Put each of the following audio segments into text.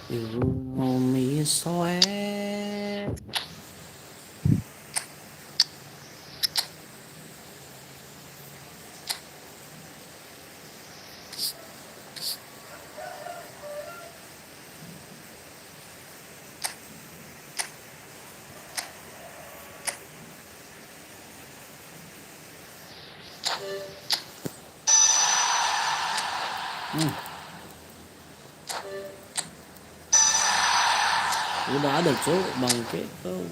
Irumi soe. Udah ada cok bangke tuh.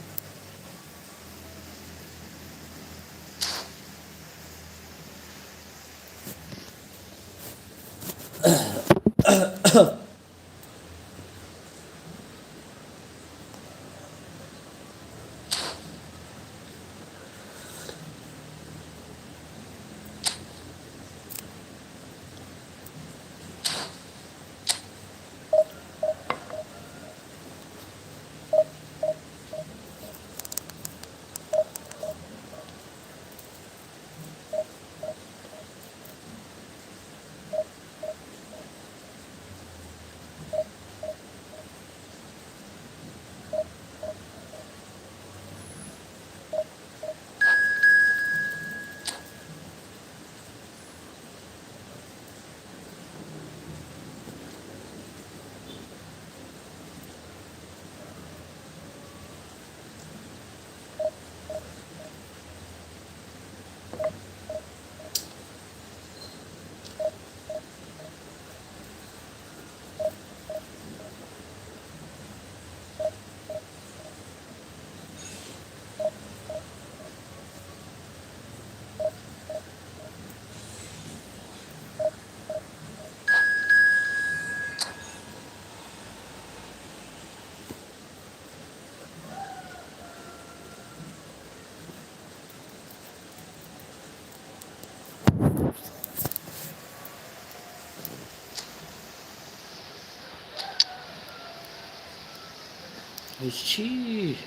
Ih,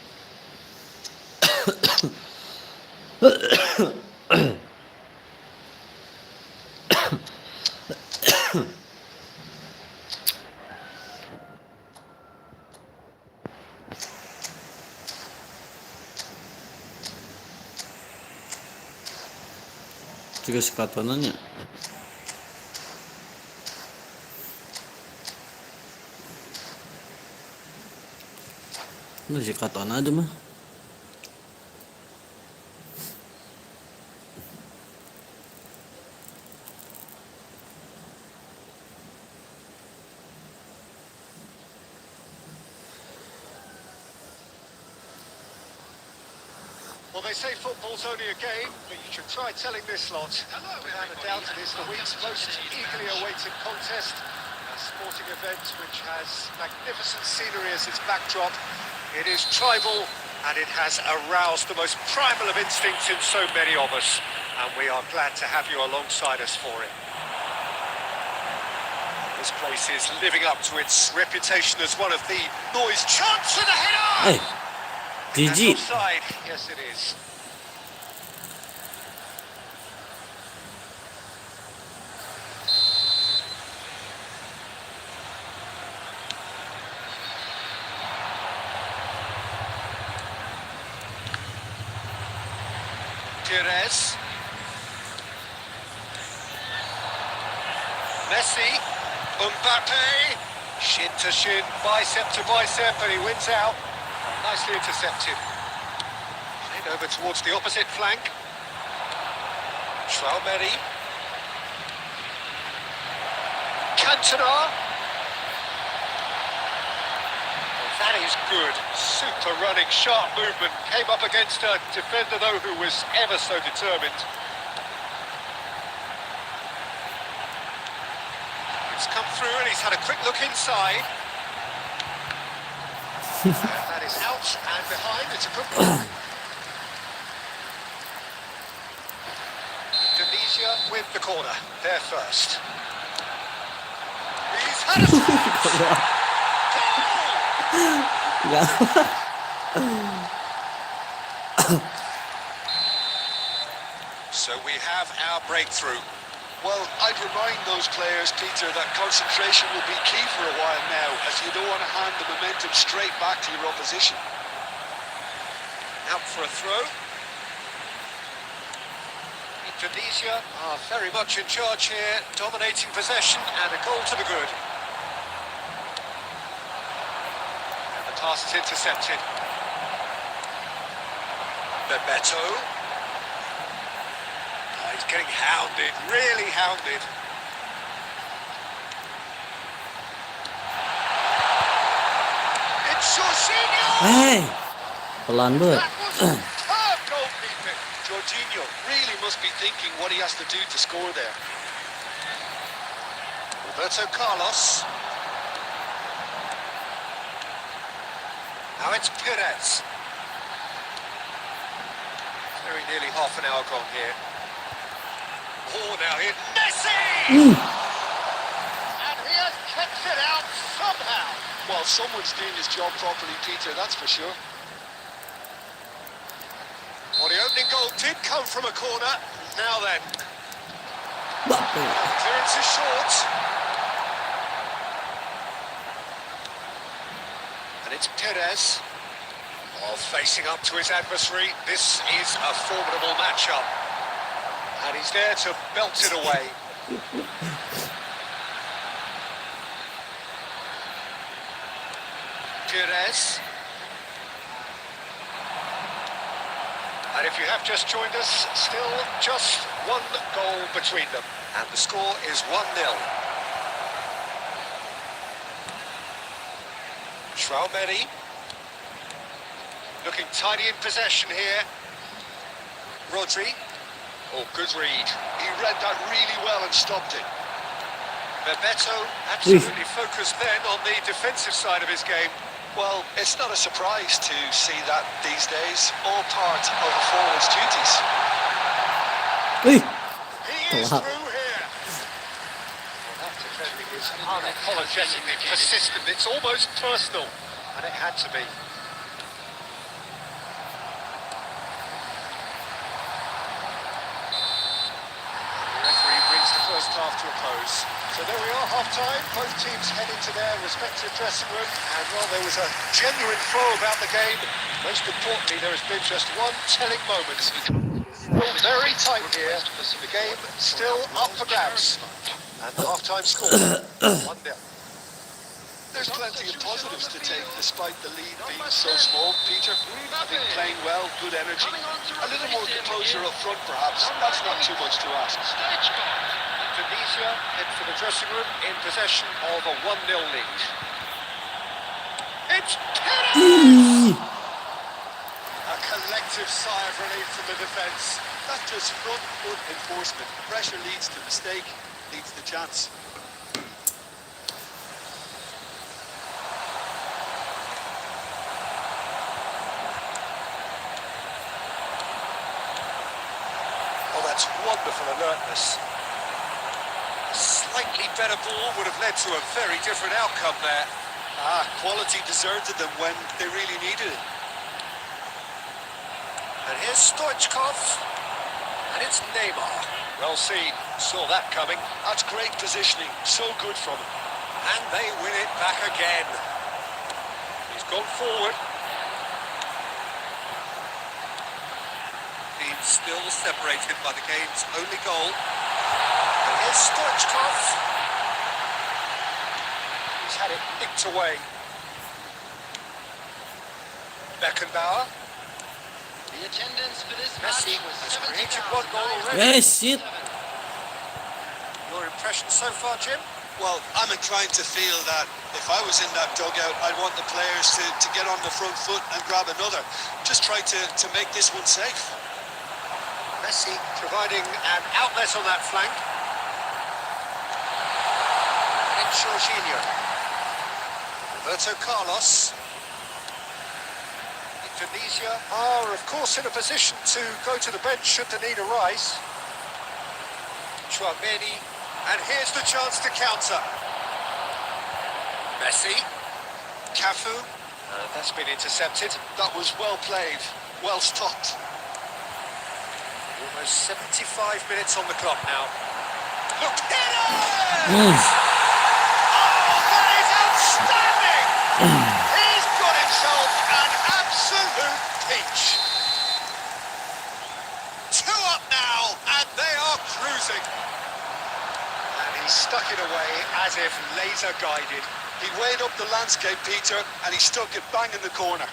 juga sekatonannya. Ini sekaton aja mah. Well, they say football's only a game, but you should try telling this lot. Without a doubt, it is the week's most eagerly awaited contest. A sporting event which has magnificent scenery as its backdrop. It is tribal, and it has aroused the most primal of instincts in so many of us. And we are glad to have you alongside us for it. This place is living up to its reputation as one of the noise. Chance for the header! Eh, GG. Offside. Yes, it is. Terus. Messi. Mbappe. Shin to shin, bicep to bicep, and he wins out. Nicely intercepted. Played over towards the opposite flank. Traumeri. Cantona. That is good. Super running, sharp movement. Came up against a defender, though, who was ever so determined. It's come through and he's had a quick look inside. And that is out and behind. It's a good one. Indonesia with the corner. They're first. He's had a shot. So we have our breakthrough. Well, I'd remind those players, Peter, that concentration will be key for a while now, as you don't want to hand the momentum straight back to your opposition. Out for a throw. Indonesia are very much in charge here, dominating possession and a goal to the good. And the pass is intercepted. Bebeto. Oh, he's getting hounded, really hounded. It's Jorginho! Hey, pelan banget. That was superb goalkeeping. Jorginho really must be thinking what he has to do to score there. Roberto Carlos. Now it's Perez. Very nearly half an hour gone here. Oh, now here, Messi! And he has kept it out somehow. Well, someone's doing his job properly, Peter, that's for sure. Well, the opening goal did come from a corner. Now then. Clearance is short. And it's Perez. Oh, facing up to his adversary. This is a formidable matchup. And he's there to belt it away. Perez. And if you have just joined us, still just one goal between them. And the score is 1-0. Traumeri. Looking tidy in possession here. Rodri. Oh, good read. He read that really well and stopped it. Bebeto absolutely focused then on the defensive side of his game. Well, it's not a surprise to see that these days. All part of a forward's duties. Wih, He is through here. Well, that defending is unapologetically persistent. It's almost personal. And it had to be. The referee brings the first half to a close. So there we are, half-time. Both teams head into their respective dressing room. And, well, there was a genuine flow about the game. Most importantly, there has been just one telling moment. Still very tight here. The game still up for grabs. And the half-time score, 1-0. There's plenty of positives to take despite the lead being so small, Peter. I've been playing well, good energy. A little more composure up front, perhaps. That's not too much to ask. Indonesia head for the dressing room in possession of a 1-0 lead. It's Perez! A collective sigh of relief from the defence. That's just front foot enforcement. Pressure leads to mistake, leads to chance. Oh, that's wonderful alertness. A slightly better ball would have led to a very different outcome there. Quality deserted them when they really needed it. And here's Stoichkov. And it's Neymar. Well seen. Saw that coming. That's great positioning. So good from him. And they win it back again. He's gone forward. Team still separated by the game's only goal. And here's Stoichkov. He's had it nicked away. Beckenbauer. The attendance for this Messi match has was created 70,000. one goal already. eh shit. Your impression so far, Jim? Well, I'm inclined to feel that if I was in that dugout, I'd want the players to get on the front foot and grab another. Just try to make this one safe. Messi providing an outlet on that flank. And it's Jorginho. Roberto Carlos. Indonesia are, of course, in a position to go to the bench should the need arise. Traumeri. And here's the chance to counter. Messi. Cafu. That's been intercepted. That was well played. Well stopped. Almost 75 minutes on the clock now. Look, Perez! Oh, that is outstanding! He's got himself an absolute peach. 2 up now, and they are cruising. And he stuck it away as if laser guided. He weighed up the landscape, Peter, and he stuck it bang in the corner.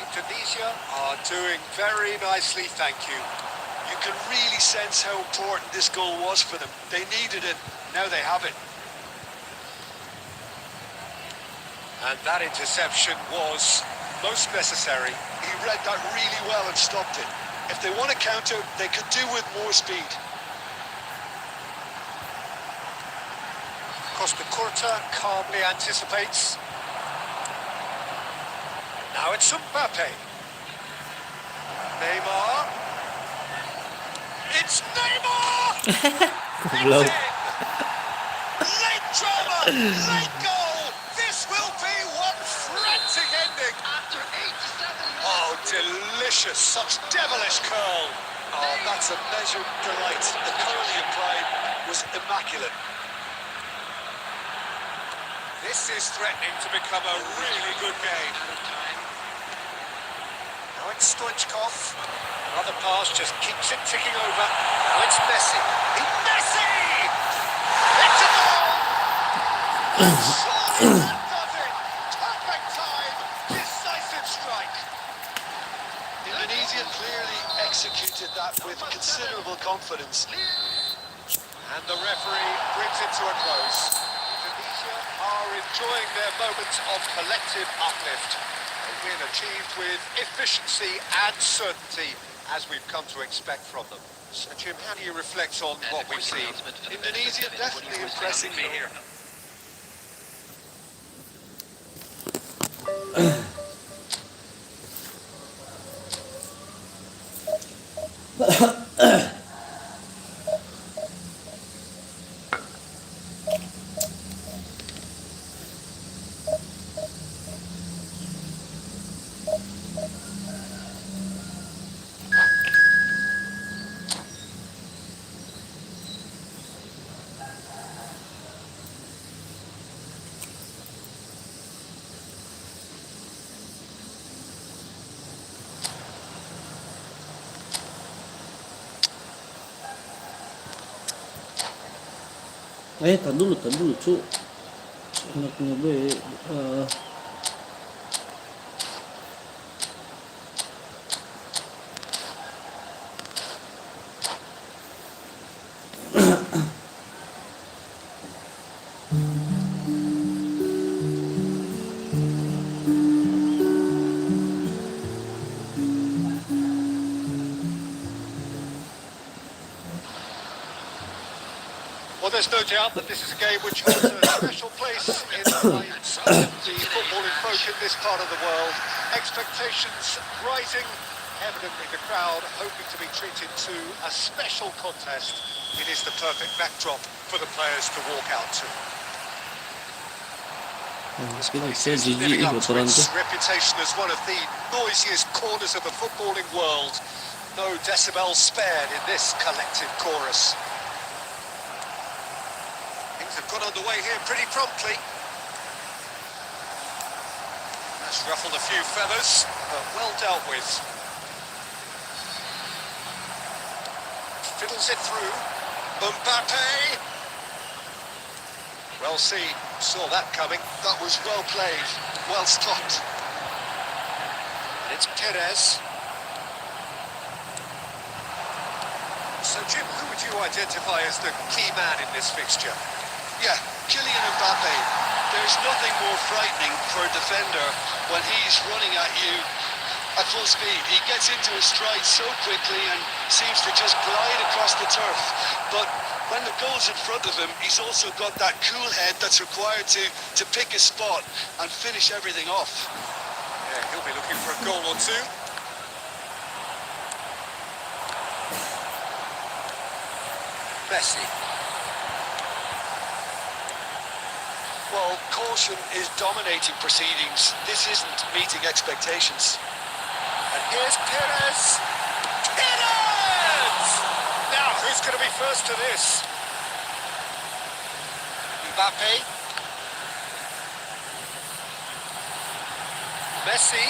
Indonesia are doing very nicely, thank you. You can really sense how important this goal was for them. They needed it, now they have it. And that interception was most necessary. He read that really well and stopped it. If they want to counter, they could do with more speed. Costa Curta calmly anticipates. Now it's Mbappe. Neymar. It's Neymar! Goblok. Late drama, late goal. This will be one frantic ending. After 87 minutes. Oh, delicious, such devilish curl. Oh, that's a measured delight. The curl he applied was immaculate. This is threatening to become a really good game. Now it's Stoichkov. Another pass just keeps it ticking over. Now it's Messi. Messi! It's a goal! Surely that does it! Perfect time! Decisive strike! Indonesia clearly executed that with considerable confidence. And the referee brings it to a close. Indonesia are enjoying their moment of collective uplift. A win achieved with efficiency and certainty, as we've come to expect from them. So, Jim, how do you reflect on what we've seen? Indonesia definitely impressing me here. Tar dulu, cu. Anaknya be. Well, there's no doubt that this is a game which holds a special place in the minds of the footballing folk in this part of the world. Expectations rising, evidently the crowd hoping to be treated to a special contest. It is the perfect backdrop for the players to walk out to. Sekarang saya It's jijik living up to kotoran tu. its reputation as one of the noisiest corners of the footballing world. No decibels spared in this collective chorus. Things have got underway here pretty promptly. That's ruffled a few feathers, but well dealt with. Fiddles it through. Mbappe! Well seen, saw that coming. That was well played, well stopped. And it's Perez. So, Jim, who would you identify as the key man in this fixture? Yeah, Kylian Mbappe. There's nothing more frightening for a defender when he's running at you at full speed. He gets into his stride so quickly and seems to just glide across the turf. But when the goal's in front of him, he's also got that cool head that's required to pick a spot and finish everything off. Yeah, he'll be looking for a goal or two. Messi. Well, caution is dominating proceedings. This isn't meeting expectations. And here's Perez. Perez! Now, who's going to be first to this? Mbappe. Messi.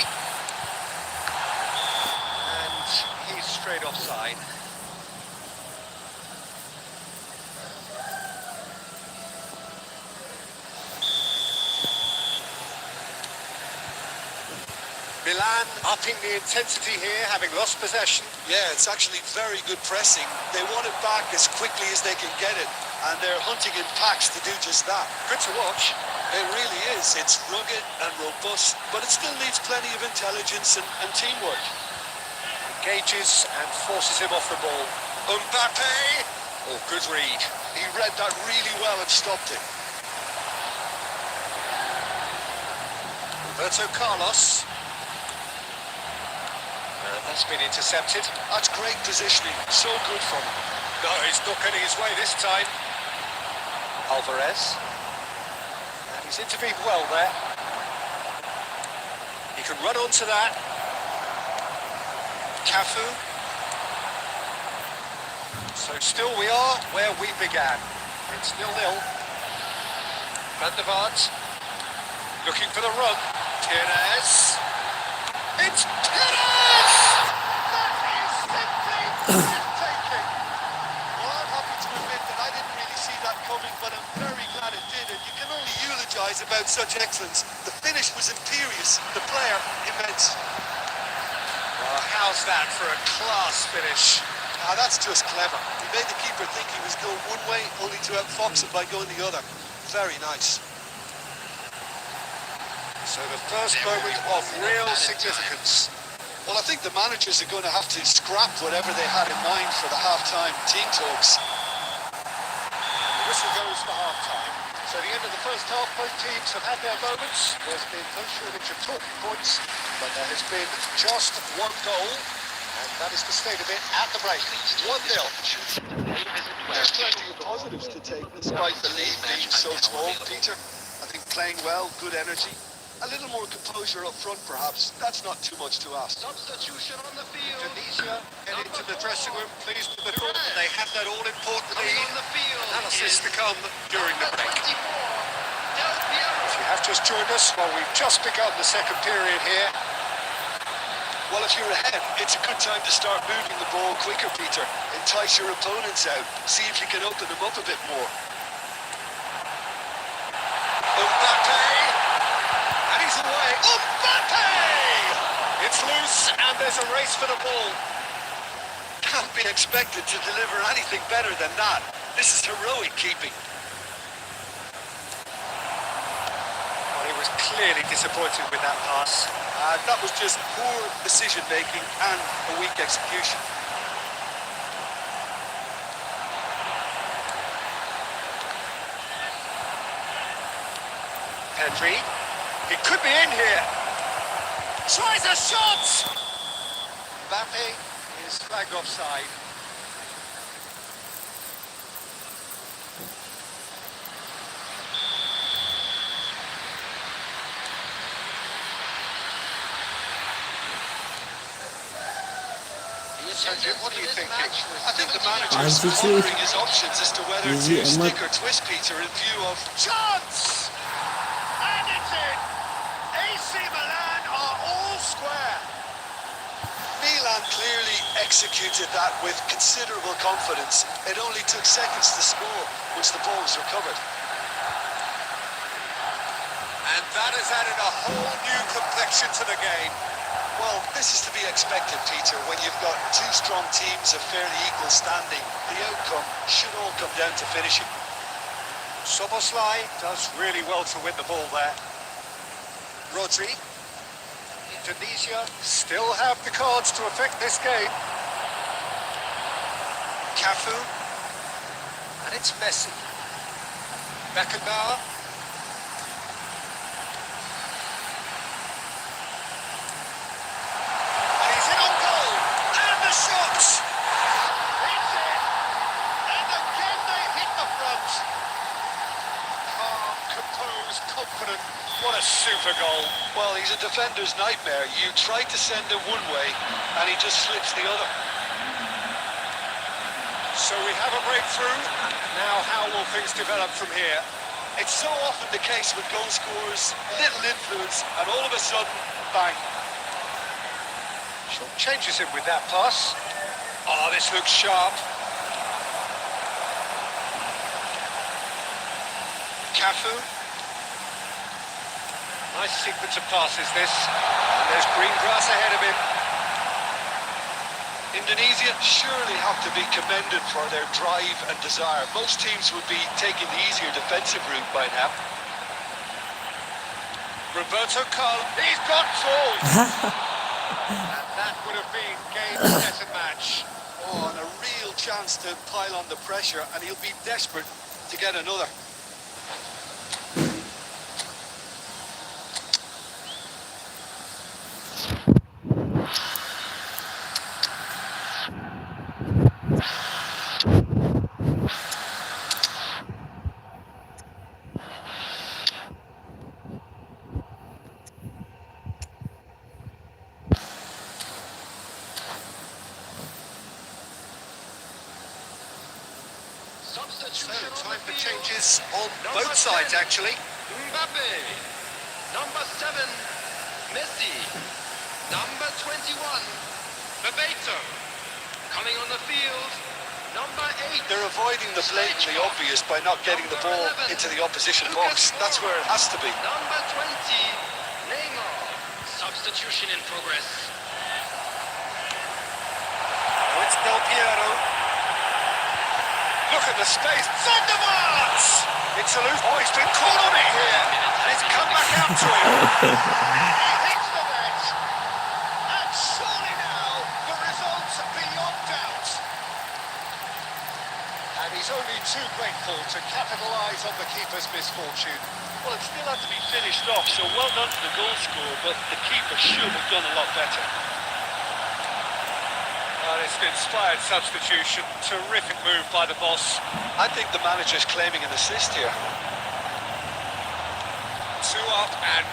And he's straight offside. Milan upping the intensity here, having lost possession. Yeah, it's actually very good pressing. They want it back as quickly as they can get it, and they're hunting in packs to do just that. Good to watch. It really is. It's rugged and robust, but it still needs plenty of intelligence and teamwork. Engages and forces him off the ball. Mbappe! Oh, good read. He read that really well and stopped it. Roberto Carlos. That's been intercepted. That's great positioning. So good from him. No, he's not getting his way this time. Alvarez. And he's intervened well there. He can run onto that. Cafu. So still we are where we began. It's 0-0. Van der Vaart. Looking for the run. Tienes. It's Tienes! That is simply breathtaking. Well, I'm happy to admit that I didn't really see that coming, but I'm very glad it did, and you can only eulogise about such excellence. The finish was imperious, the player immense. Well, how's that for a class finish? Now that's just clever. He made the keeper think he was going one way, only to outfox him by going the other. Very nice. So the first moment of real significance. Well, I think the managers are going to have to scrap whatever they had in mind for the half-time team talks. The whistle goes for half-time. So the end of the first half, both teams have had their moments. There's been no shortage of talking points, but there has been just one goal, and that is the state of it at the break. 1-0. There's plenty of positives to take despite the lead being so small, Peter. I think playing well, good energy. A little more composure up front, perhaps. That's not too much to ask. Substitution on the field. Tunisia head into the dressing room, pleased with the goal. They have that all-important Coming lead. on the field. Analysis to come during the break. 24. Del Piero. If you have just joined us, well, we've just begun the second period here. Well, if you're ahead, it's a good time to start moving the ball quicker, Peter. Entice your opponents out. See if you can open them up a bit more. Mbappe! And he's away. Mbappe! It's loose, and there's a race for the ball. Can't be expected to deliver anything better than that. This is heroic keeping. Well, he was clearly disappointed with that pass. That was just poor decision-making and a weak execution. Pedri. He could be in here. Tries a shot! Mbappe is flagged offside. What are you thinking? I think the manager's Bantu pondering his options as to whether Easy to and stick much. or twist Peter in view of... Chance! And it's in! AC Milan are all square. Milan clearly executed that with considerable confidence. It only took seconds to score once the ball was recovered. And that has added a whole new complexion to the game. Well, this is to be expected, Peter, when you've got two strong teams of fairly equal standing. The outcome should all come down to finishing. Soboslai does really well to win the ball there. Rodri. Tunisia still have the cards to affect this game. Cafu. And it's Messi. Beckenbauer. And he's in on goal. And the shot. It's in. And again they hit the front. Calm, composed, confident. What a super goal. Well, he's a defender's nightmare. You try to send him one way, and he just slips the other. So we have a breakthrough. Now how will things develop from here? It's so often the case with goal scorers, little influence, and all of a sudden, bang. Short changes him with that pass. Oh, this looks sharp. Cafu. Nice sequence of passes this. And there's green grass ahead of him. Indonesia surely have to be commended for their drive and desire. Most teams would be taking the easier defensive route by now. Roberto Carlos. He's got tools. And that would have been game, set and match. Oh, and a real chance to pile on the pressure, and he'll be desperate to get another. Substitution on Time the for field. changes on Number both sides, 10, actually. Mbappe. Number 7, Messi. Number 21, Bebeto. Coming on the field, number 8. They're avoiding the blatantly obvious by not getting the ball into the opposition box. That's where it has to be. Number 20, Neymar. Substitution in progress. Oh, it's Del Piero. Look at the space. Thunderbolts! It's a loose. Oh, he's been caught on it here. And it's come back out to him. He hits the net. And surely now, the results are beyond doubt. And he's only too grateful to capitalise on the keeper's misfortune. Well, it still had to be finished off, so well done to the goal scorer, but the keeper should have done a lot better. Well, it's an inspired substitution. Terrific move by the boss. I think the manager's claiming an assist here. 2 up and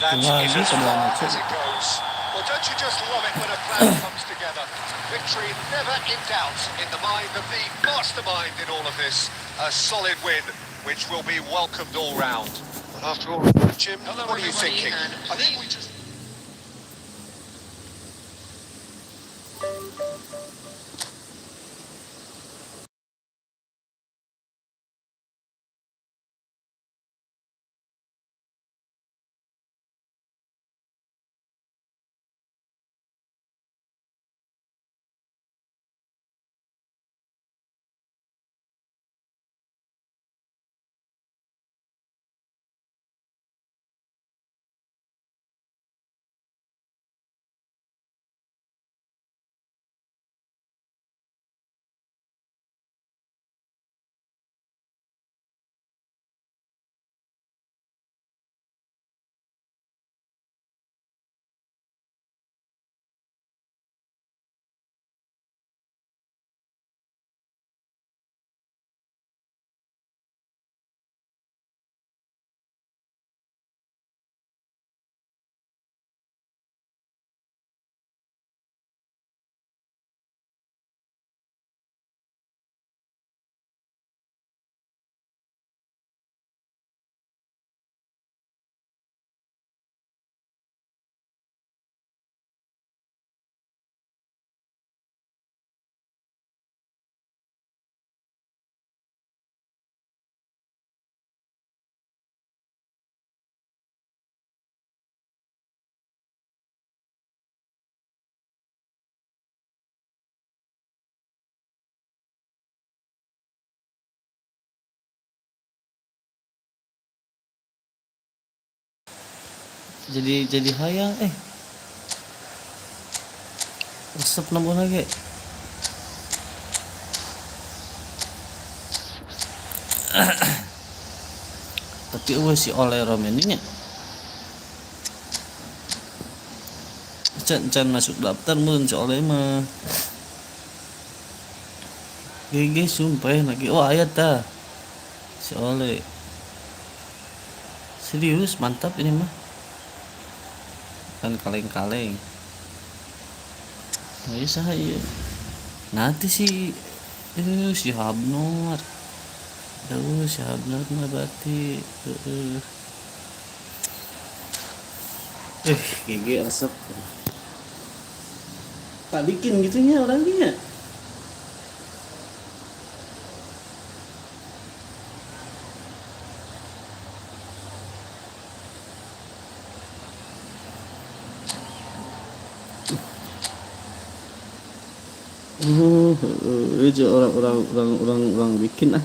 that Wow, is this as is far one, as it goes. Well, don't you just love it when a plan comes together? Victory never in doubt in the mind of the mastermind in all of this. A solid win, which will be welcomed all round. But after all, Jim, what are you thinking? I think we just... jadi hayang resep nambah lagi tapi si oleh ramen ini can masuk daftar mun si oleh mah GG sumpah lagi ayat dah si oleh serius mantap ini mah kan kaleng-kaleng ayo saya nanti si Habnor Terus hablat nabati. GG resep. Tak bikin gitunya orangnya. Itu orang bikin ah.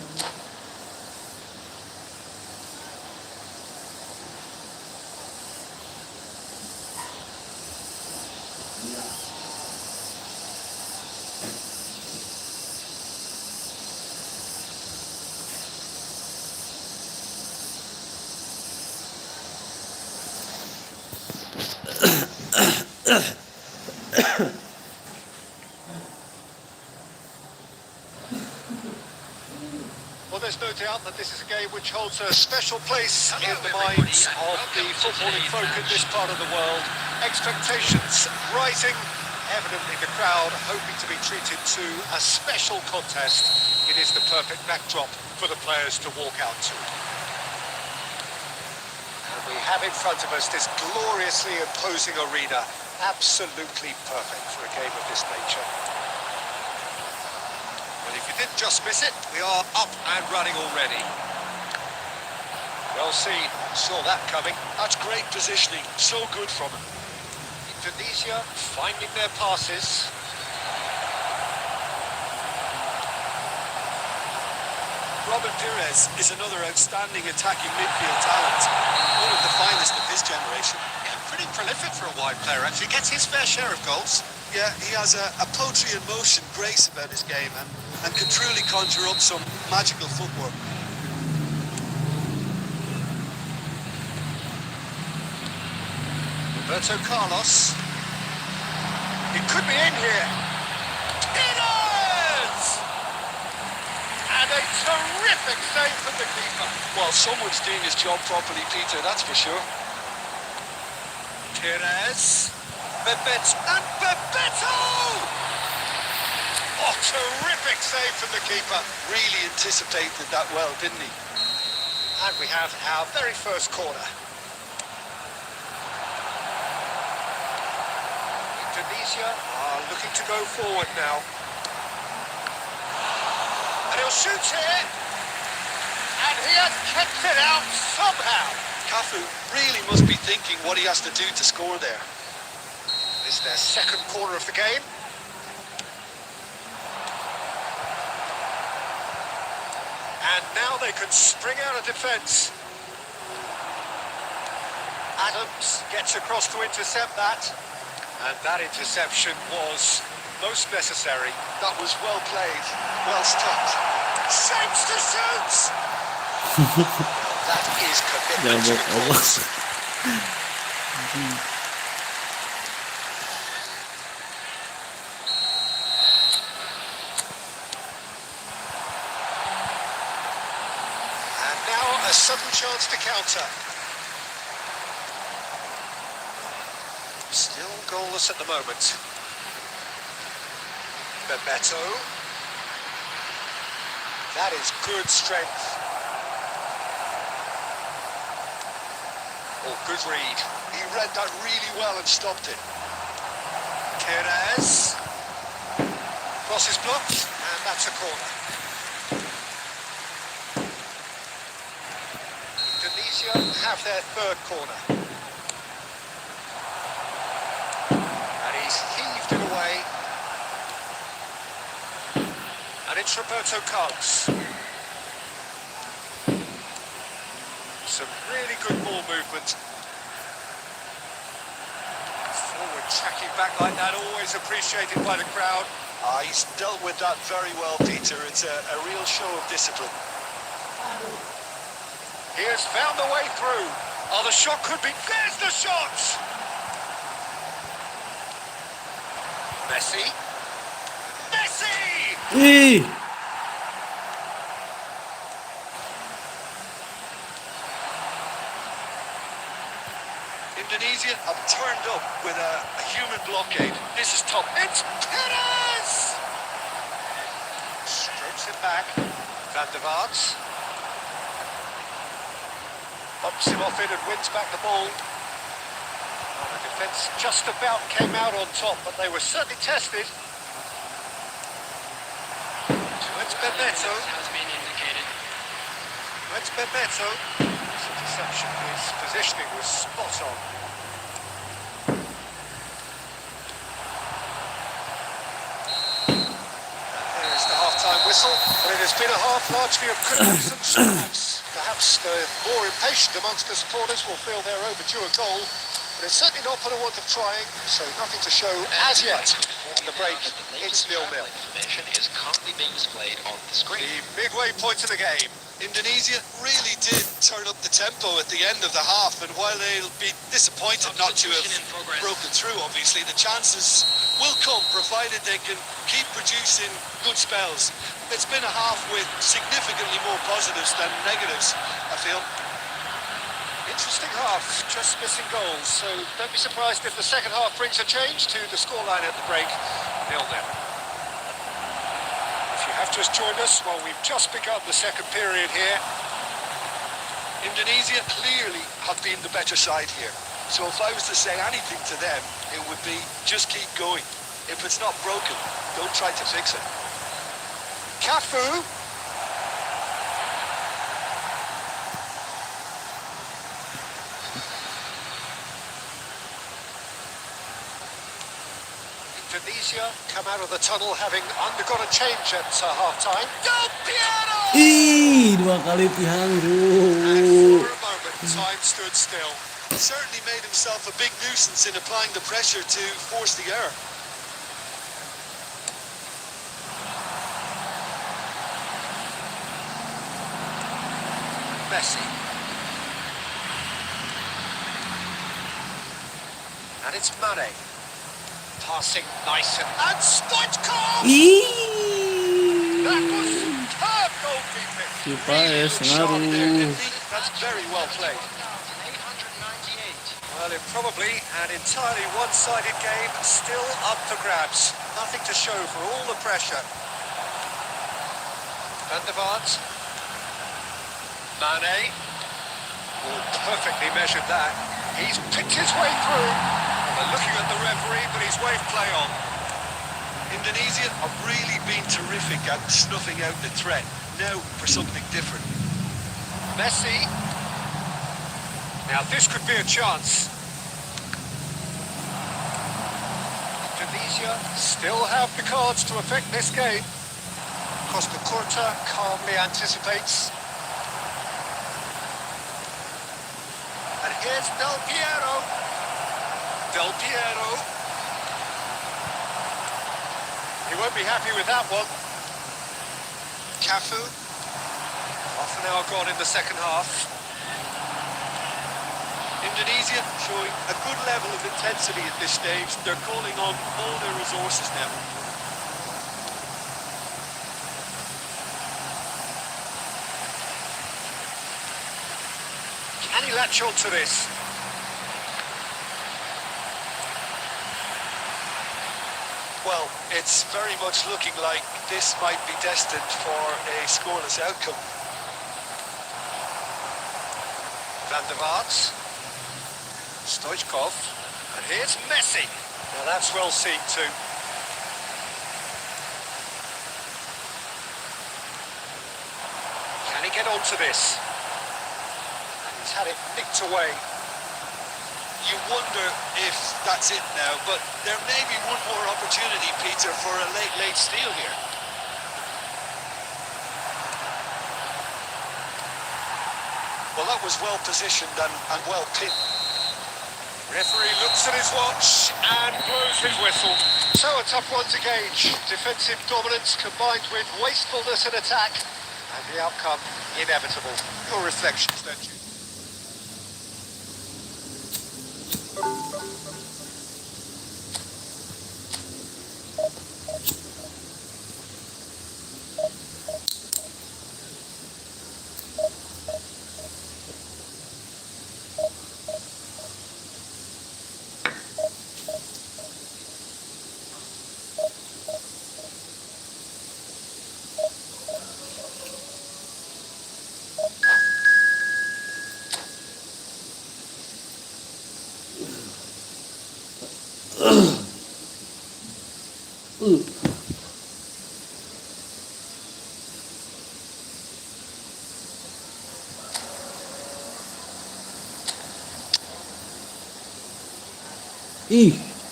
Well, there's no doubt that this is a game which holds a special place in the minds of the footballing folk in this part of the world. Expectations rising, evidently the crowd hoping to be treated to a special contest. It is the perfect backdrop for the players to walk out to. And we have in front of us this gloriously imposing arena, absolutely perfect for a game of this nature. Well, if you didn't just miss it, we are up and running already. Well seen, saw that coming. That's great positioning, so good from him. Indonesia finding their passes. Robin Pires is another outstanding attacking midfield talent. One of the finest of his generation. Yeah, pretty prolific for a wide player, actually. Gets his fair share of goals. Yeah, he has a poetry in motion grace about his game and can truly conjure up some magical footwork. Roberto Carlos. It could be in here. It is! And a terrific save from the keeper. Well, someone's doing his job properly, Peter, that's for sure. Perez. And Bebeto! Oh, terrific save from the keeper. Really anticipated that well, didn't he? And we have our very first corner. Indonesia are looking to go forward now. And he'll shoot here. And he has kept it out somehow. Cafu really must be thinking what he has to do to score there. This is their second corner of the game. And now they can spring out of defence. Adams gets across to intercept that. And that interception was most necessary. That was well played, well stopped. Shapes to shoot! That is commitment to the cause. And now a sudden chance to counter. Still goalless at the moment. Bebeto. That is good strength. Oh, good read. He read that really well and stopped it. Perez. Cross is blocked, and that's a corner. Indonesia have their third corner. And he's heaved it away. And it's Roberto Carlos. Some really good ball movement. Forward tracking back like that, always appreciated by the crowd. He's dealt with that very well, Peter. It's a real show of discipline. He has found the way through. Oh, the shot could be... There's the shot! Messi. Messi! Hey! Indonesia have turned up with a human blockade. This is top. It's Perez! Strokes it back. Van der Vaart. Bumps him off it and wins back the ball. Well, the defence just about came out on top, but they were certainly tested. It's Bebeto. Has been indicated. It's Bebeto. His interception, his positioning was spot on. There's the half-time whistle, but it has been a half largely of critics and scraps. Perhaps the more impatient amongst the supporters will feel they're overdue a goal, but it's certainly not put a want of trying, so nothing to show as yet. And the break, it's 0-0. Information is currently being displayed on the screen. The midway point of the game. Indonesia really did turn up the tempo at the end of the half, and while they'll be disappointed not to have broken through, obviously, the chances will come, provided they can keep producing good spells. It's been a half with significantly more positives than negatives, I feel. Interesting half, just missing goals, so don't be surprised if the second half brings a change to the scoreline at the break, 0-0. If you have just joined us, well, we've just begun the second period here. Indonesia clearly have been the better side here. So if I was to say anything to them, it would be just keep going. If it's not broken, don't try to fix it. Cafu. Indonesia come out of the tunnel having undergone a change at half-time. Del Piero! Ih, 2 kali pihang, And bro. for a moment, time stood still. He certainly made himself a big nuisance in applying the pressure to force the error. Messi. And it's Mane. Passing nice and Stoichkov! Ih. That was superb goalkeeping. Supaya Sharp there, didn't sengaruh. he? That's very well played. 898. Well, it probably an entirely one-sided game, still up for grabs. Nothing to show for all the pressure. Van der Vaart. Mane. Oh, perfectly measured that. He's picked his way through. They're looking at the referee, but he's waved play on. Indonesia have really been terrific at snuffing out the threat. Now for something different. Messi. Now this could be a chance. Indonesia still have the cards to affect this game. Costa Curta calmly anticipates. And here's Del Piero. Del Piero. He won't be happy with that one. Cafu. Half an hour gone in the second half. Indonesia showing a good level of intensity at this stage. They're calling on all their resources now. Can he latch on to this? Well, it's very much looking like this might be destined for a scoreless outcome. Van der Vaart. Stoichkov. And here's Messi. Now that's well seen too. Can he get onto this? And he's had it nicked away. You wonder if that's it now, but there may be one more opportunity, Peter, for a late steal here. Well, that was well positioned and well pinned. Referee looks at his watch and blows his whistle. So a tough one to gauge. Defensive dominance combined with wastefulness in attack. And the outcome inevitable. Your reflections, don't you? Ih,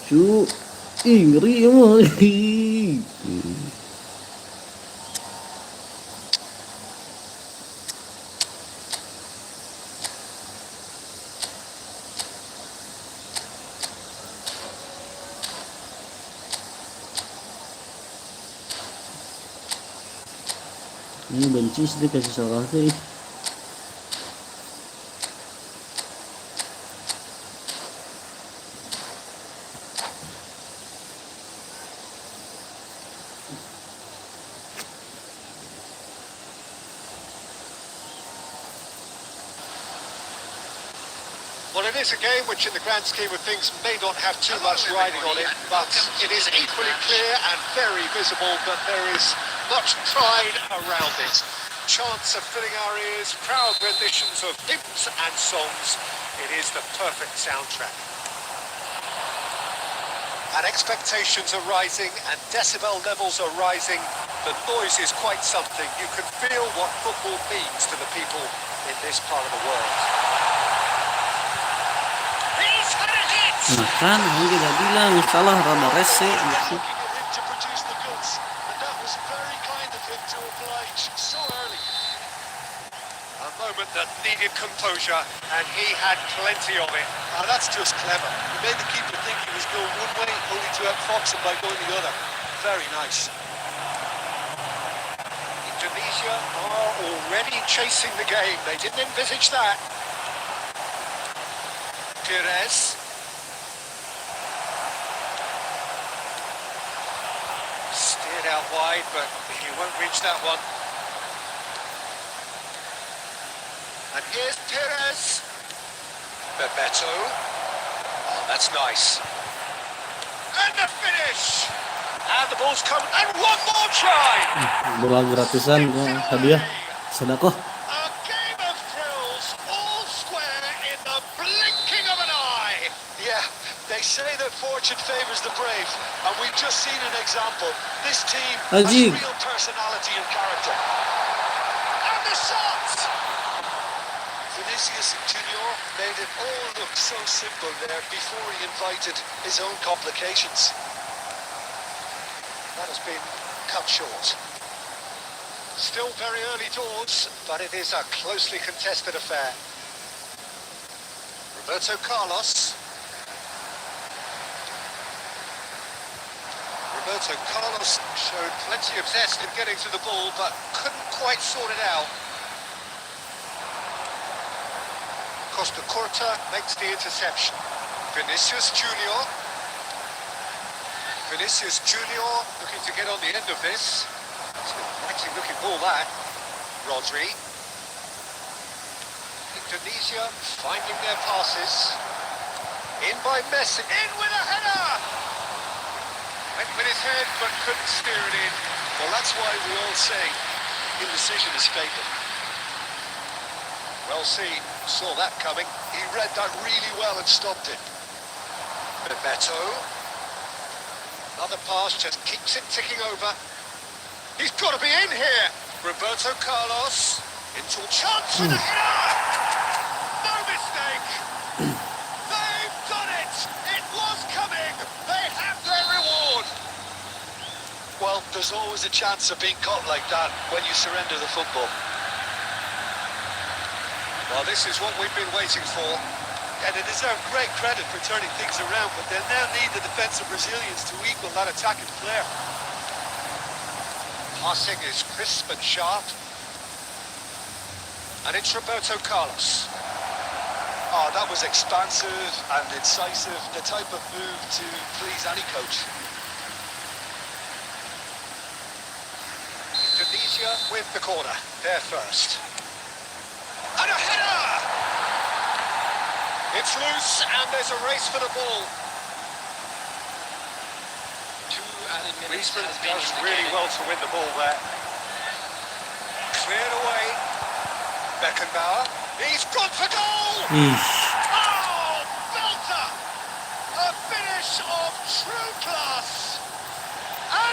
cu. Ih, ngeri emang. Ih. Ini benci sih kasih salah sih. Well, it is a game which in the grand scheme of things may not have too much riding on it, but it is equally clear and very visible that there is much pride around it. Chants are filling our ears, proud renditions of hymns and songs. It is the perfect soundtrack. And expectations are rising and decibel levels are rising. The noise is quite something. You can feel what football means to the people in this part of the world. He's had a hit! Nah kan, aku tidak bilang salah rada rese gitu. Looking at him to produce the goods, and that was very kind of him to oblige so early. A moment that needed composure, and he had plenty of it. Now that's just clever. He made the keeper think he was going one way, only to outfox him by going the other. Very nice. Indonesia are already chasing the game. They didn't envisage that. Perez. Steered out wide, but he won't reach that one. And here's Perez. Bebeto. Oh, that's nice. And the finish! And the ball's come, and one more try! Bola gratisan hadiah sedekah. A game of thrills, all square in the blinking of an eye! Yeah, they say that fortune favours the brave, and we've just seen an example. This team has Ajib. real personality and character. And the shot! Vinicius Junior made it all look so simple there before he invited his own complications. That has been cut short. Still very early doors, but it is a closely contested affair. Roberto Carlos. Roberto Carlos showed plenty of zest in getting to the ball, but couldn't quite sort it out. Costa Curta makes the interception. Vinicius Junior. Vinicius Junior looking to get on the end of this. It's a mighty looking ball that. Rodri. Indonesia finding their passes. In by Messi. In with a header! Went with his head but couldn't steer it in. Well, that's why we all say indecision is fatal. Well seen. Saw that coming. He read that really well and stopped it. Bebeto. Another pass just keeps it ticking over. He's got to be in here. Roberto Carlos. Into a chance for the header. No mistake. They've done it. It was coming. They have their reward. Well, there's always a chance of being caught like that when you surrender the football. Well, this is what we've been waiting for. And they deserve great credit for turning things around, but they'll now need the defensive resilience to equal that attacking flair. Passing is crisp and sharp. And it's Roberto Carlos. Oh, that was expansive and incisive, the type of move to please any coach. Indonesia with the corner. They're first. And a header! It's loose and there's a race for the ball. 2 added minutes Griezmann has been does really indicated. well to win the ball there. Cleared away. Beckenbauer. He's gone for goal! Ih, Oh, belter! A finish of true class. And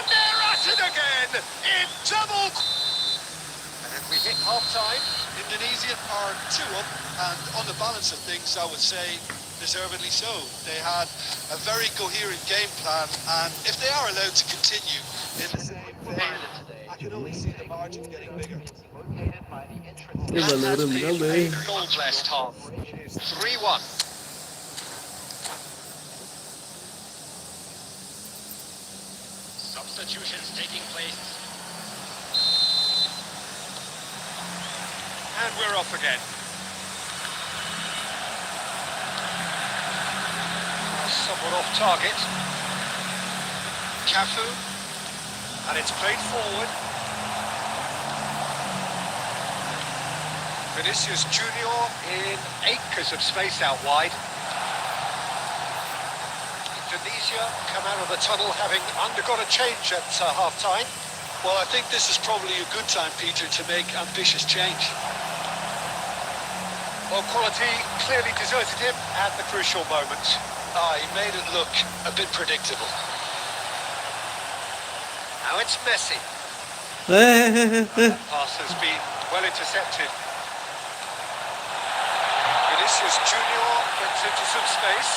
Indonesia are 2 up, and on the balance of things, I would say deservedly so. They had a very coherent game plan, and if they are allowed to continue in the same vein, I can only see the margin getting bigger. Cái And has valorem been kali. a goal-blessed half. 3-1. Substitutions taking place. And we're off again. Somewhat off target. Cafu. And it's played forward. Vinicius Junior in acres of space out wide. Indonesia come out of the tunnel having undergone a change at half-time. Well, I think this is probably a good time, Peter, to make ambitious change. Well, quality clearly deserted him at the crucial moment. He made it look a bit predictable. Now it's Messi. Eh. Pass has been well intercepted. Vinicius Junior gets into some space.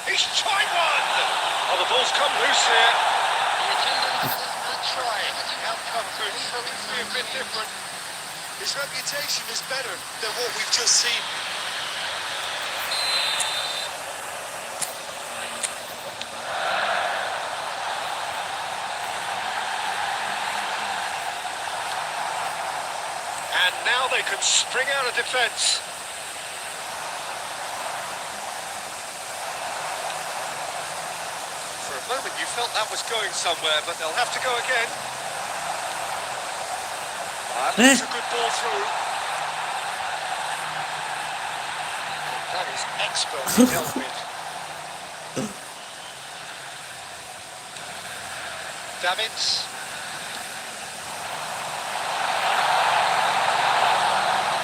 He's tried one! Oh, the ball's come loose here. The attendance and try. The outcome could be a bit different. His reputation is better than what we've just seen. And now they can spring out of defence. For a moment you felt that was going somewhere, but they'll have to go again. That's a good ball through. That is expertly dealt with. Davids.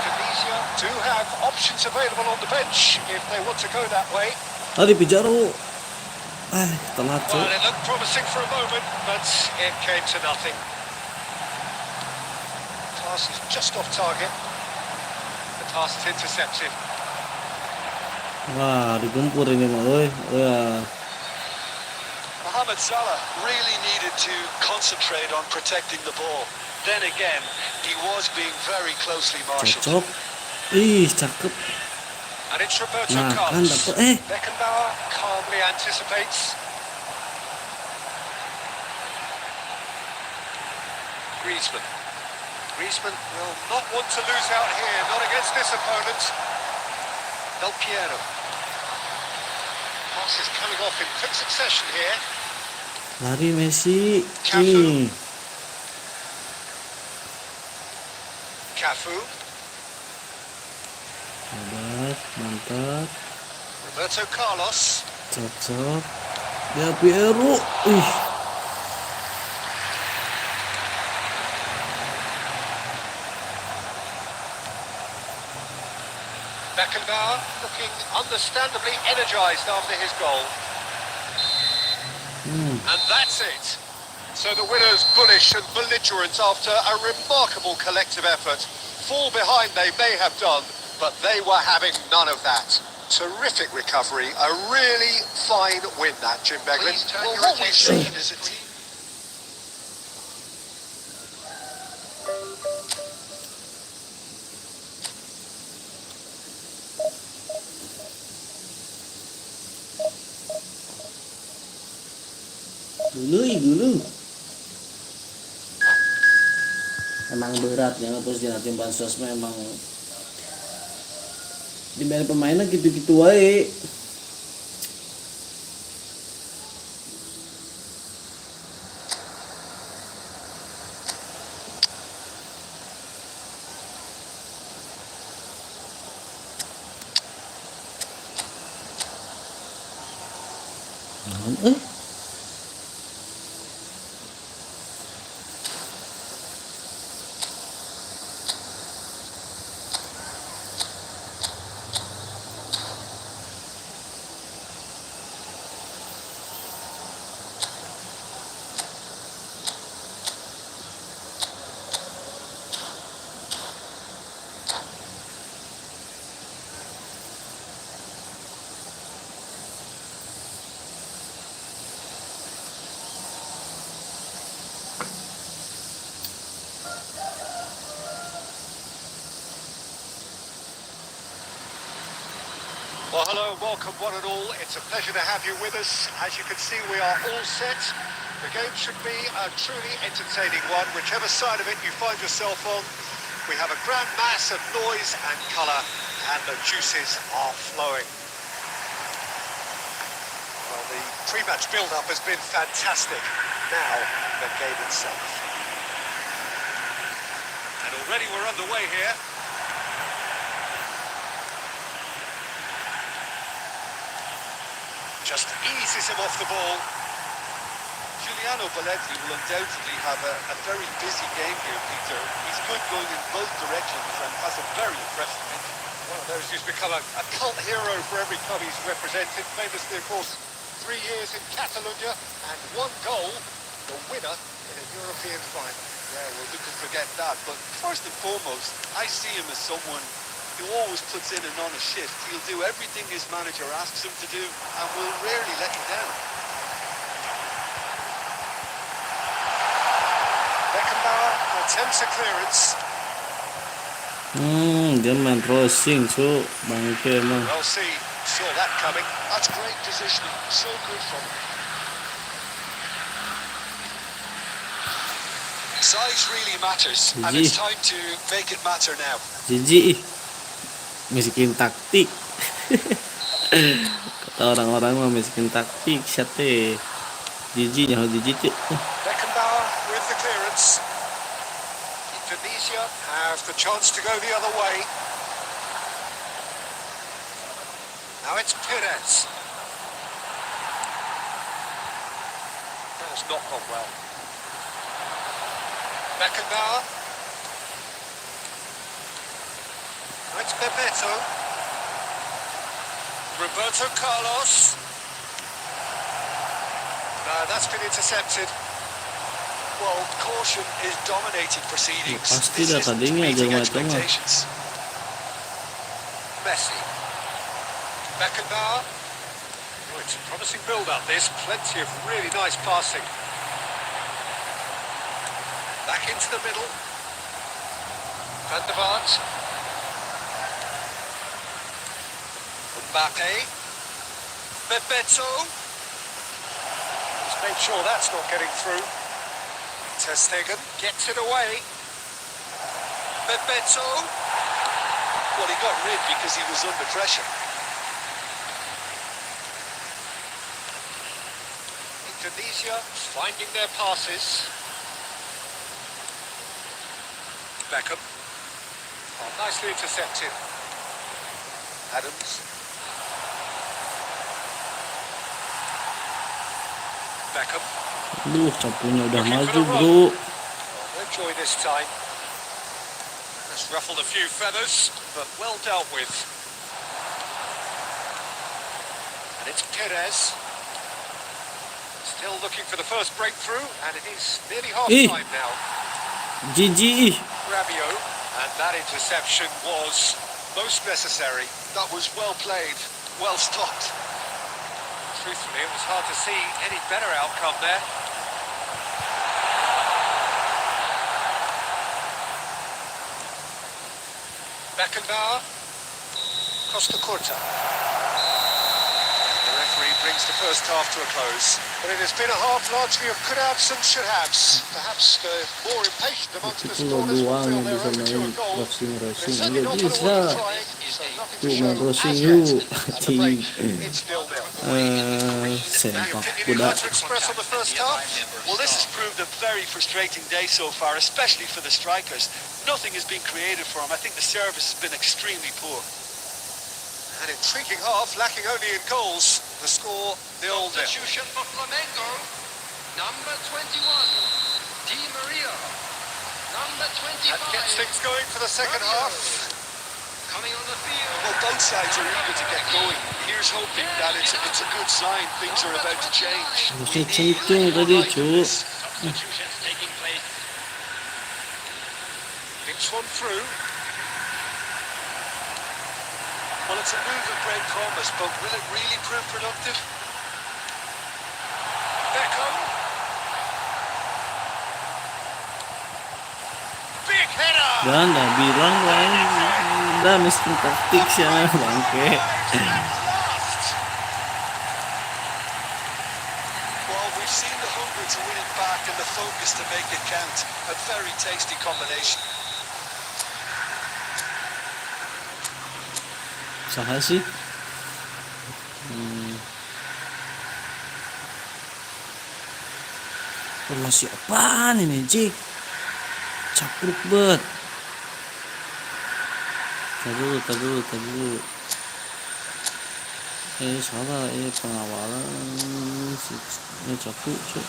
Indonesia do have options available on the bench if they want to go that way. Tadi Pizarro. Telat Well, cuy. it looked promising for a moment, but it came to nothing. Pass is just off target. The pass is intercepted. Wah, digempur ini mah, oi. Mohamed Salah really needed to concentrate on protecting the ball. Then again, he was being very closely marshaled. Cocok. Ih, cakep. And it's Roberto Nah, kan Carlos. dapet. Beckenbauer calmly anticipates. Griezmann. Griezmann will not want to lose out here, not against this opponent. Del Piero. Pass is coming off in quick succession here. Lari Messi. Cafu. Nih. Cafu. Hebat, mantap. Roberto Carlos. Cocok. Del Piero. Ih. Beckenbauer looking understandably energised after his goal. And that's it. So the winners bullish and belligerent after a remarkable collective effort. Fall behind they may have done, but they were having none of that. Terrific recovery, a really fine win that, Jim Beglin. Please turn Well, your what we've attention seen is a team. Gulung. Emang berat ya, terus di tim bansos memang dimain pemainnya gitu-gitu wae. Naon. Well, hello and welcome one and all. It's a pleasure to have you with us. As you can see, we are all set. The game should be a truly entertaining one, whichever side of it you find yourself on. We have a grand mass of noise and colour, and the juices are flowing. Well, the pre-match build-up has been fantastic. Now, the game itself. And already we're underway here. Just eases him off the ball. Giuliano Belletti will undoubtedly have a very busy game here, Peter. He's good going in both directions and has a very impressive engine. One of those who's become a cult hero for every club he's represented. Famously, of course, 3 years in Catalonia and 1 goal, the winner in a European final. Yeah, well, we can forget that. But first and foremost, I see him as someone who always puts in an honest shift. He'll do everything his manager asks him to do and will rarely let him down. Beckenbauer attempts a clearance. Dia main crossing, so bangke mah. Well, saw that coming. That's great positioning. So good from him. Size really matters, and it's time to make it matter now. Jijik, miskin taktik. Kata orang-orang mah miskin taktik, sate. Jijik, jangan jijik tuh. Beckenbauer with the clearance. Indonesia have the chance to go the other way. Now it's Perez. That has not gone well. Beckenbauer. Now it's Bebeto. Roberto Carlos. No, that's been intercepted. Well, caution is dominating proceedings. Pasti This dah isn't tadinya meeting jangan macam mah. expectations. Messi. Beckenbauer. Oh, it's a promising build-up, this. Plenty of really nice passing. Back into the middle. Van der Vaart. Mbappe. Bebeto. He's made sure that's not getting through. Ter Stegen gets it away. Bebeto. Well, he got rid because he was under pressure. Indonesia finding their passes. Beckham. Oh, nicely intercepted. Adams. Beckham. Duh, sapunya udah Looking for maju, the bro. run. Oh, no joy this time. That's ruffled a few feathers, but well dealt with. And it's Perez. Still looking for the first breakthrough, and it is nearly half-time now. Jijik. Rabiot, and that interception was most necessary. That was well played, well stopped. Truthfully, it was hard to see any better outcome there. Beckenbauer, Costa Curta. The referee brings the first half to a close. But it has been a half largely of could-haves and should-haves. Perhaps the more impatient amongst the Pulau scorers will doang feel yang they're bisa overdue a main goal. crossing They're racing. certainly Nggak not going to bisa. want to try, so nothing to Tuh show main crossing as yuk. yet. At the break, it's 0-0. Sempak Opinion kuda. you'd like to express on the first half? Well, this has proved a very frustrating day so far, especially for the strikers. Nothing has been created for them. I think the service has been extremely poor. An intriguing half, lacking only in goals. The score 0-0. Substitution for Flamengo. Number 21, Di Maria. Number 25. That gets things going for the second half. Coming on the field. Well, both sides are eager to get going. Here's hoping that it's a good sign. Things are about to change. Harusnya kenceng tadi, cu. Substitutions taking place. Picks one through. Well, it's a move of great promise, but will it really prove productive? Beckham. Big header. Dan dah bilang kan, dah miskin taktik siya, bangke. count. A very tasty combination. Saha sih? Formasi apaan ini, Jik? Capruk bet. Tar dulu. Salah, pengawalan si capruk, cuk.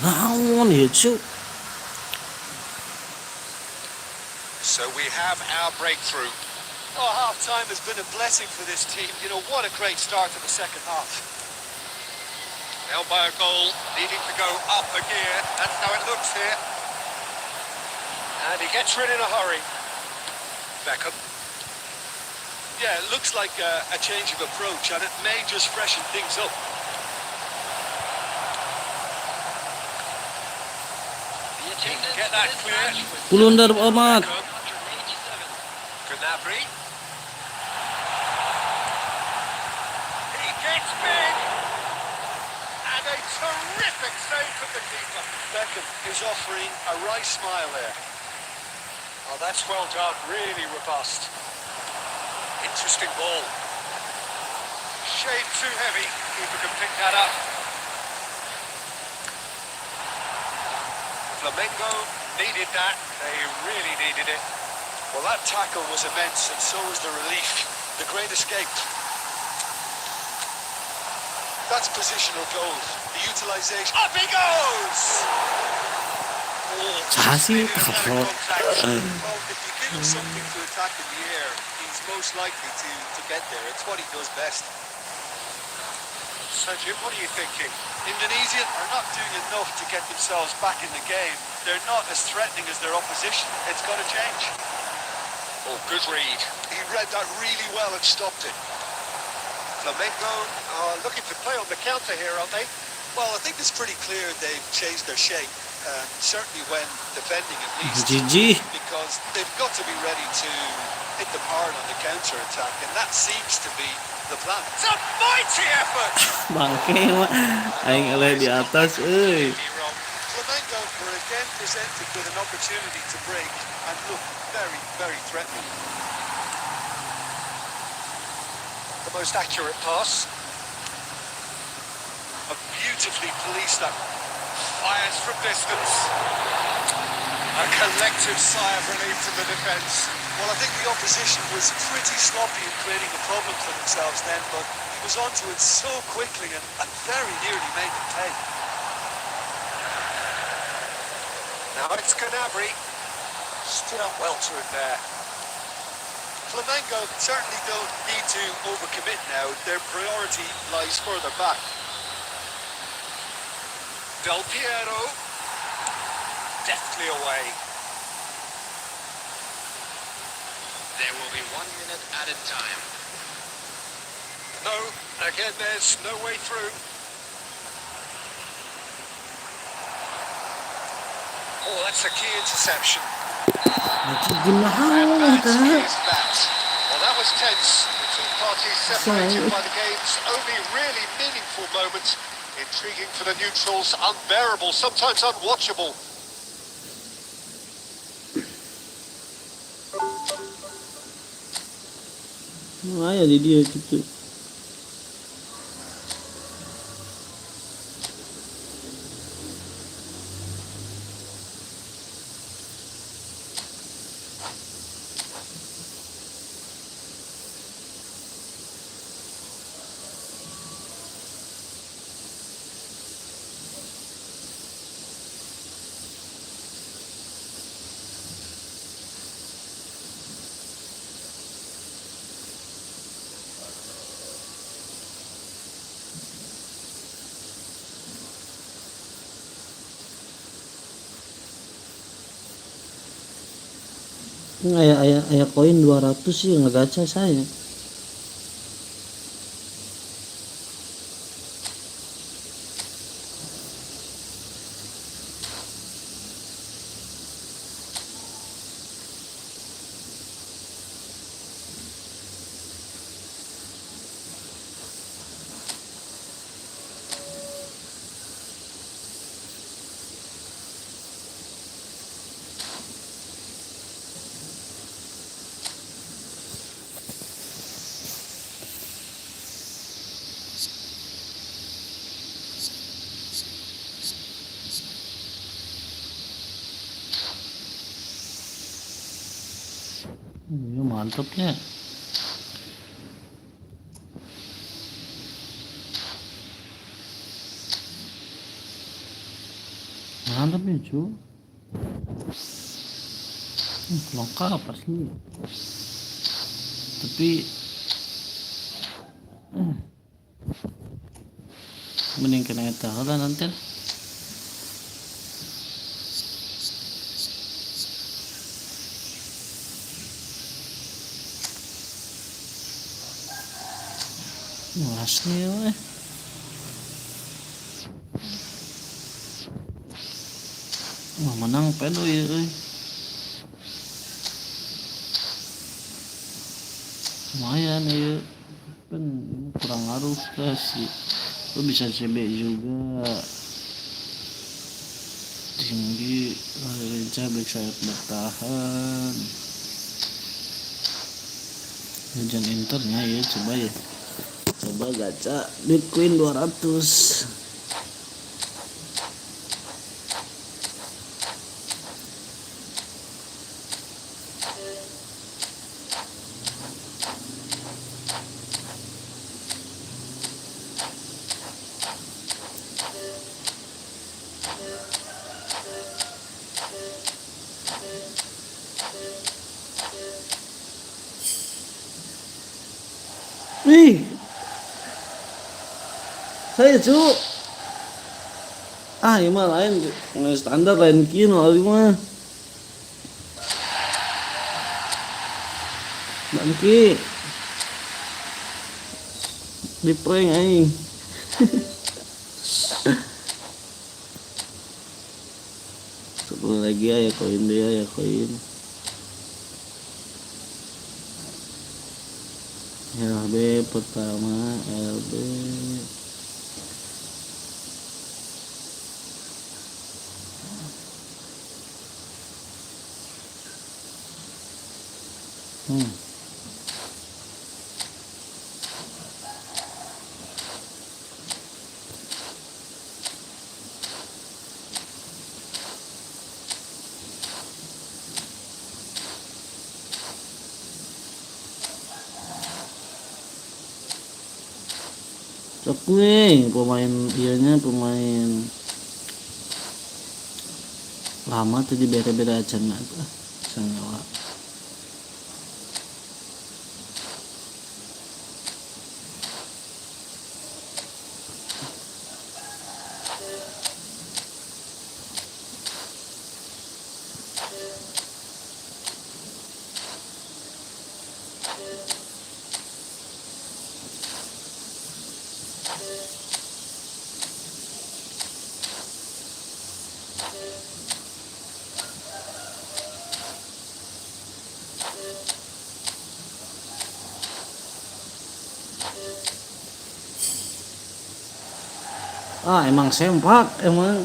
Naon ya, cuk? So we have our breakthrough. Oh, half-time has been a blessing for this team. You know, what a great start to the second half. Down by a goal, needing to go up a gear. That's how it looks here. And he gets rid in a hurry. Beckham. Yeah, it looks like a change of approach, and it may just freshen things up. The attendance Get that for this clear. match was Pulundar amat. 187. Gnabry. He gets big. And a terrific save from the keeper. Beckham is offering a right smile there. Oh, that's well done. Really robust. Interesting ball. Shade too heavy. Keeper can pick that up. Flamengo needed that. They really needed it. Well, that tackle was immense, and so was the relief. The great escape. That's positional goal. The utilisation. Up he goes! Saha sih? Well, if you give him something to attack in the air, he's most likely to get there. It's what he does best. So, Jim, what are you thinking? Indonesia are not doing enough to get themselves back in the game. They're not as threatening as their opposition. It's got to change. Oh, good read. He read that really well and stopped it. Flamengo are looking to play on the counter here, aren't they? Well, I think it's pretty clear they've changed their shape, certainly when defending at least, GG. because they've got to be ready to hit them hard on the counter-attack, and that seems to be the plan. It's a mighty effort! Bangke mah. Aing eleh di atas, euy. Flamengo were again presented with an opportunity to break and look very, very threatening. The most accurate pass. A beautifully policed that. Fires from distance. A collective sigh of relief from the defence. Well, I think the opposition was pretty sloppy in creating a problem for themselves then, but he was onto it so quickly and very nearly made them pay. Now it's Gnabry. Stood up well to it there. Flamengo certainly don't need to overcommit now. Their priority lies further back. Del Piero. Deftly away. There will be 1 minute added time. No, again there's no way through. Oh, that's a key interception. Gimana Bantu kah? is that. Well, that was tense. The two parties separated by the game's only really meaningful moment. Intriguing for the neutrals, unbearable, sometimes unwatchable. Ayah di dia gitu. Ayah koin 200 sih ngegacha saya. Iya, mantapnya. Mantapnya cu. Lengkap asli. Tapi mending kena eta lah nanti. Asli weh. Wah, menang pedo ya euy. Lumayan ya. Kan kurang harus sih. Lu bisa CB juga. Tinggi, lincah, back sayap bertahan. Hujan internya ya, coba ya. Coba gacha Bitcoin 200. Wih, saya cu. Ini mah lain, standar lain kino ali mah. Bangki. Di prank aing. Satu lagi ya koin dia ya koin. LB pertama LB. Cekuing pemain ianya pemain lama tadi beda-beda aja nggak sengawa. Emang sempak emang.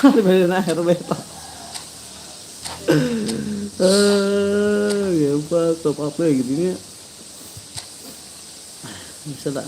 Bener akhir beta. Gempak top up gitu nya. Bisa dah.